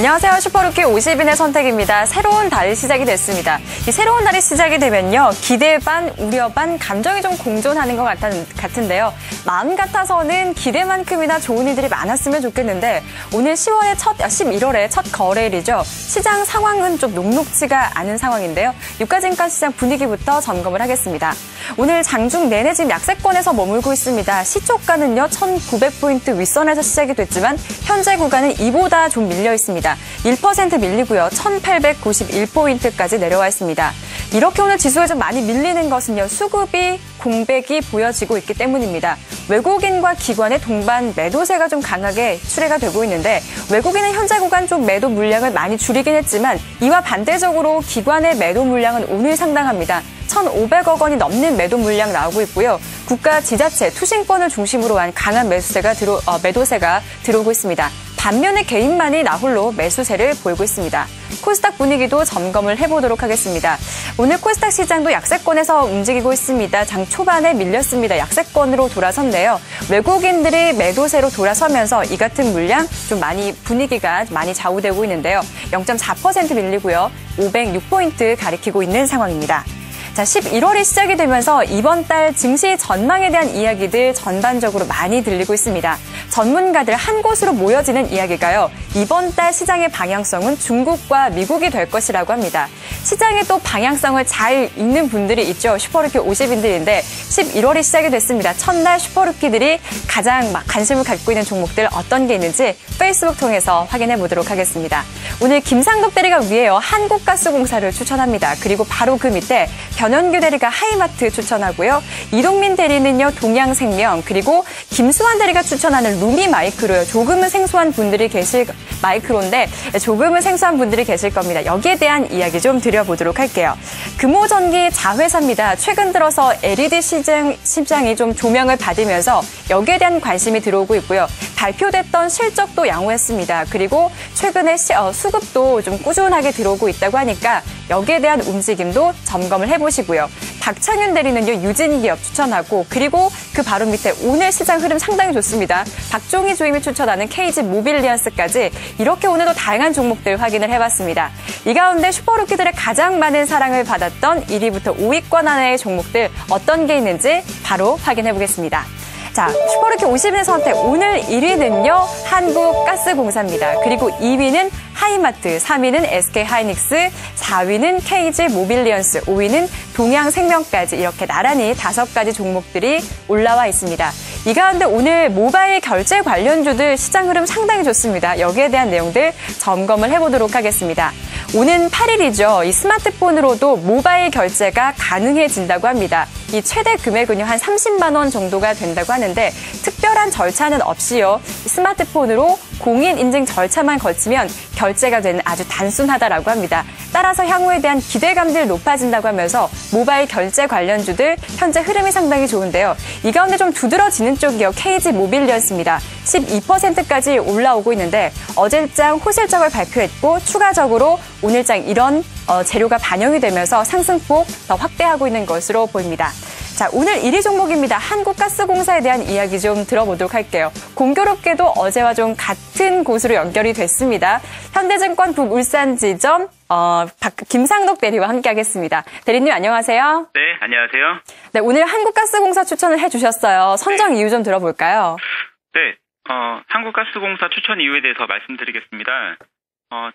안녕하세요. 슈퍼루키 50인의 선택입니다. 새로운 달이 시작이 됐습니다. 이 새로운 달이 시작이 되면요. 기대 반, 우려 반, 감정이 좀 공존하는 것 같은데요. 마음 같아서는 기대만큼이나 좋은 일들이 많았으면 좋겠는데 오늘 11월의 첫 거래일이죠. 시장 상황은 좀 녹록지가 않은 상황인데요. 유가증권 시장 분위기부터 점검을 하겠습니다. 오늘 장중 내내 지금 약세권에서 머물고 있습니다. 시초가는요. 1900포인트 윗선에서 시작이 됐지만 현재 구간은 이보다 좀 밀려 있습니다. 1% 밀리고요. 1891포인트까지 내려와 있습니다. 이렇게 오늘 지수가 좀 많이 밀리는 것은요. 수급이 공백이 보여지고 있기 때문입니다. 외국인과 기관의 동반 매도세가 좀 강하게 출회가 되고 있는데 외국인은 현재 구간 좀 매도 물량을 많이 줄이긴 했지만 이와 반대적으로 기관의 매도 물량은 오늘 상당합니다. 1,500억 원이 넘는 매도 물량 나오고 있고요. 국가 지자체 투신권을 중심으로 한 강한 매도세가 들어오고 있습니다. 반면에 개인만이 나홀로 매수세를 보이고 있습니다. 코스닥 분위기도 점검을 해보도록 하겠습니다. 오늘 코스닥 시장도 약세권에서 움직이고 있습니다. 장 초반에 밀렸습니다. 약세권으로 돌아섰네요. 외국인들이 매도세로 돌아서면서 이 같은 물량 좀 분위기가 많이 좌우되고 있는데요. 0.4% 밀리고요. 506포인트 가리키고 있는 상황입니다. 자, 11월이 시작이 되면서 이번 달 증시 전망에 대한 이야기들 전반적으로 많이 들리고 있습니다. 전문가들 한 곳으로 모여지는 이야기가요. 이번 달 시장의 방향성은 중국과 미국이 될 것이라고 합니다. 시장의 또 방향성을 잘 읽는 분들이 있죠. 슈퍼루키 50인들인데 11월이 시작이 됐습니다. 첫날 슈퍼루키들이 가장 관심을 갖고 있는 종목들 어떤 게 있는지 페이스북 통해서 확인해 보도록 하겠습니다. 오늘 김상덕 대리가 위에요. 한국가스공사를 추천합니다. 그리고 바로 그 밑에 변현규 대리가 하이마트 추천하고요. 이동민 대리는요. 동양생명 그리고 김수환 대리가 추천하는 루미마이크로요. 조금은 생소한 분들이 계실 겁니다. 여기에 대한 이야기 좀 드려보도록 할게요. 금호전기 자회사입니다. 최근 들어서 LED 시장이 좀 조명을 받으면서 여기에 대한 관심이 들어오고 있고요. 발표됐던 실적도 양호했습니다. 그리고 최근에 수급도 좀 꾸준하게 들어오고 있다고 하니까 여기에 대한 움직임도 점검을 해보시고요. 박창윤 대리는요. 유진기업 추천하고 그리고 그 바로 밑에 오늘 시장 흐름 상당히 좋습니다. 박종희 주임이 추천하는 KG 모빌리언스까지 이렇게 오늘도 다양한 종목들 확인을 해봤습니다. 이 가운데 슈퍼루키들의 가장 많은 사랑을 받았던 1위부터 5위권 안의 종목들 어떤 게 있는지 바로 확인해보겠습니다. 자, 슈퍼루키 50인의 선택 오늘 1위는요. 한국가스공사입니다. 그리고 2위는 하이마트, 3위는 SK하이닉스, 4위는 KG 모빌리언스, 5위는 동양생명까지 이렇게 나란히 5가지 종목들이 올라와 있습니다. 이 가운데 오늘 모바일 결제 관련주들 시장 흐름 상당히 좋습니다. 여기에 대한 내용들 점검을 해보도록 하겠습니다. 오는 8일이죠. 이 스마트폰으로도 모바일 결제가 가능해진다고 합니다. 이 최대 금액은요, 한 30만 원 정도가 된다고 하는데 특별한 절차는 없이요. 스마트폰으로 공인 인증 절차만 거치면 결제가 되는 아주 단순하다라고 합니다. 따라서 향후에 대한 기대감들 높아진다고 하면서 모바일 결제 관련주들 현재 흐름이 상당히 좋은데요. 이 가운데 좀 두드러지는 쪽이요. KG 모빌리언스입니다. 12%까지 올라오고 있는데 어제장 호실적을 발표했고 추가적으로 오늘장 이런 재료가 반영이 되면서 상승폭 더 확대하고 있는 것으로 보입니다. 자, 오늘 1위 종목입니다. 한국가스공사에 대한 이야기 좀 들어보도록 할게요. 공교롭게도 어제와 좀 같은 곳으로 연결이 됐습니다. 현대증권 북울산지점 김상덕 대리와 함께하겠습니다. 대리님 안녕하세요. 네, 안녕하세요. 네, 오늘 한국가스공사 추천을 해주셨어요. 선정 이유 좀 들어볼까요? 네, 한국가스공사 추천 이유에 대해서 말씀드리겠습니다.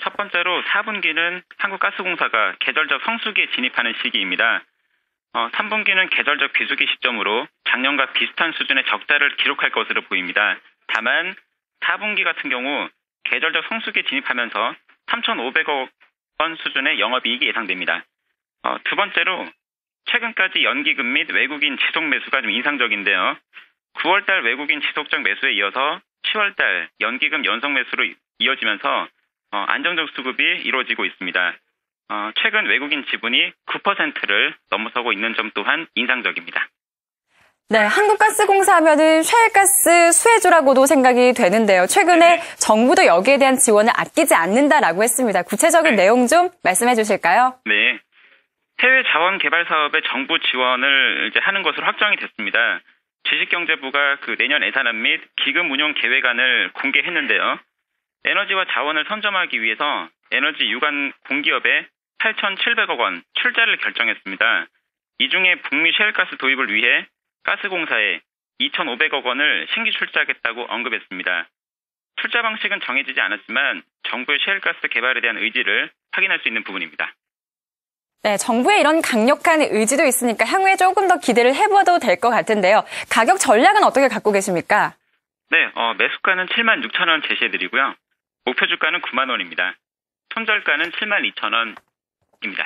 첫 번째로 4분기는 한국가스공사가 계절적 성수기에 진입하는 시기입니다. 3분기는 계절적 비수기 시점으로 작년과 비슷한 수준의 적자를 기록할 것으로 보입니다. 다만 4분기 같은 경우 계절적 성수기에 진입하면서 3,500억 원 수준의 영업이익이 예상됩니다. 두 번째로 최근까지 연기금 및 외국인 지속 매수가 좀 인상적인데요. 9월달 외국인 지속적 매수에 이어서 10월달 연기금 연속 매수로 이어지면서 안정적 수급이 이루어지고 있습니다. 최근 외국인 지분이 9%를 넘어서고 있는 점 또한 인상적입니다. 네, 한국가스공사 하면은 셰일가스 수혜주라고도 생각이 되는데요. 최근에 정부도 여기에 대한 지원을 아끼지 않는다라고 했습니다. 구체적인 내용 좀 말씀해 주실까요? 네. 해외 자원 개발 사업에 정부 지원을 하는 것으로 확정이 됐습니다. 지식경제부가 그 내년 예산안 및 기금 운용 계획안을 공개했는데요. 에너지와 자원을 선점하기 위해서 에너지 유관 공기업에 8,700억 원 출자를 결정했습니다. 이 중에 북미 셰일가스 도입을 위해 가스공사에 2,500억 원을 신규 출자하겠다고 언급했습니다. 출자 방식은 정해지지 않았지만 정부의 셰일가스 개발에 대한 의지를 확인할 수 있는 부분입니다. 네, 정부의 이런 강력한 의지도 있으니까 향후에 조금 더 기대를 해봐도 될 것 같은데요. 가격 전략은 어떻게 갖고 계십니까? 네, 매수가는 76,000원 제시해드리고요. 목표 주가는 9만 원입니다. 손절가는 72,000원입니다.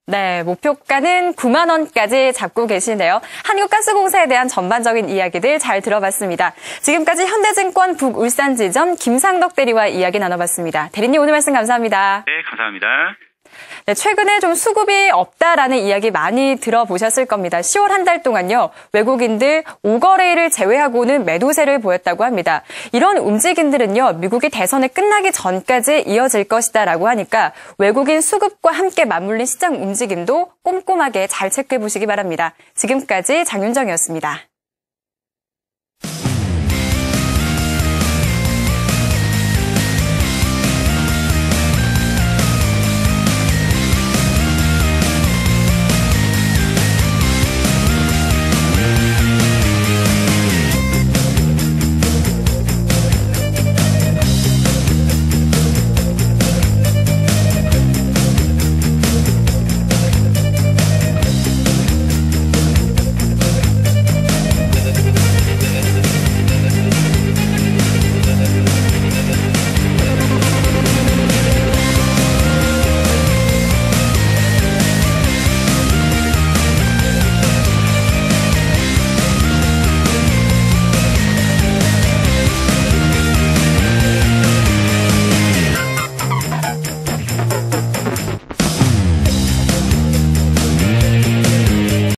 네, 목표가는 9만 원까지 잡고 계시네요. 한국가스공사에 대한 전반적인 이야기들 잘 들어봤습니다. 지금까지 현대증권 북울산지점 김상덕 대리와 이야기 나눠봤습니다. 대리님 오늘 말씀 감사합니다. 네, 감사합니다. 네, 최근에 좀 수급이 없다라는 이야기 많이 들어보셨을 겁니다. 10월 한 달 동안요, 외국인들 5거래일을 제외하고는 매도세를 보였다고 합니다. 이런 움직임들은요, 미국이 대선이 끝나기 전까지 이어질 것이다라고 하니까 외국인 수급과 함께 맞물린 시장 움직임도 꼼꼼하게 잘 체크해 보시기 바랍니다. 지금까지 장윤정이었습니다.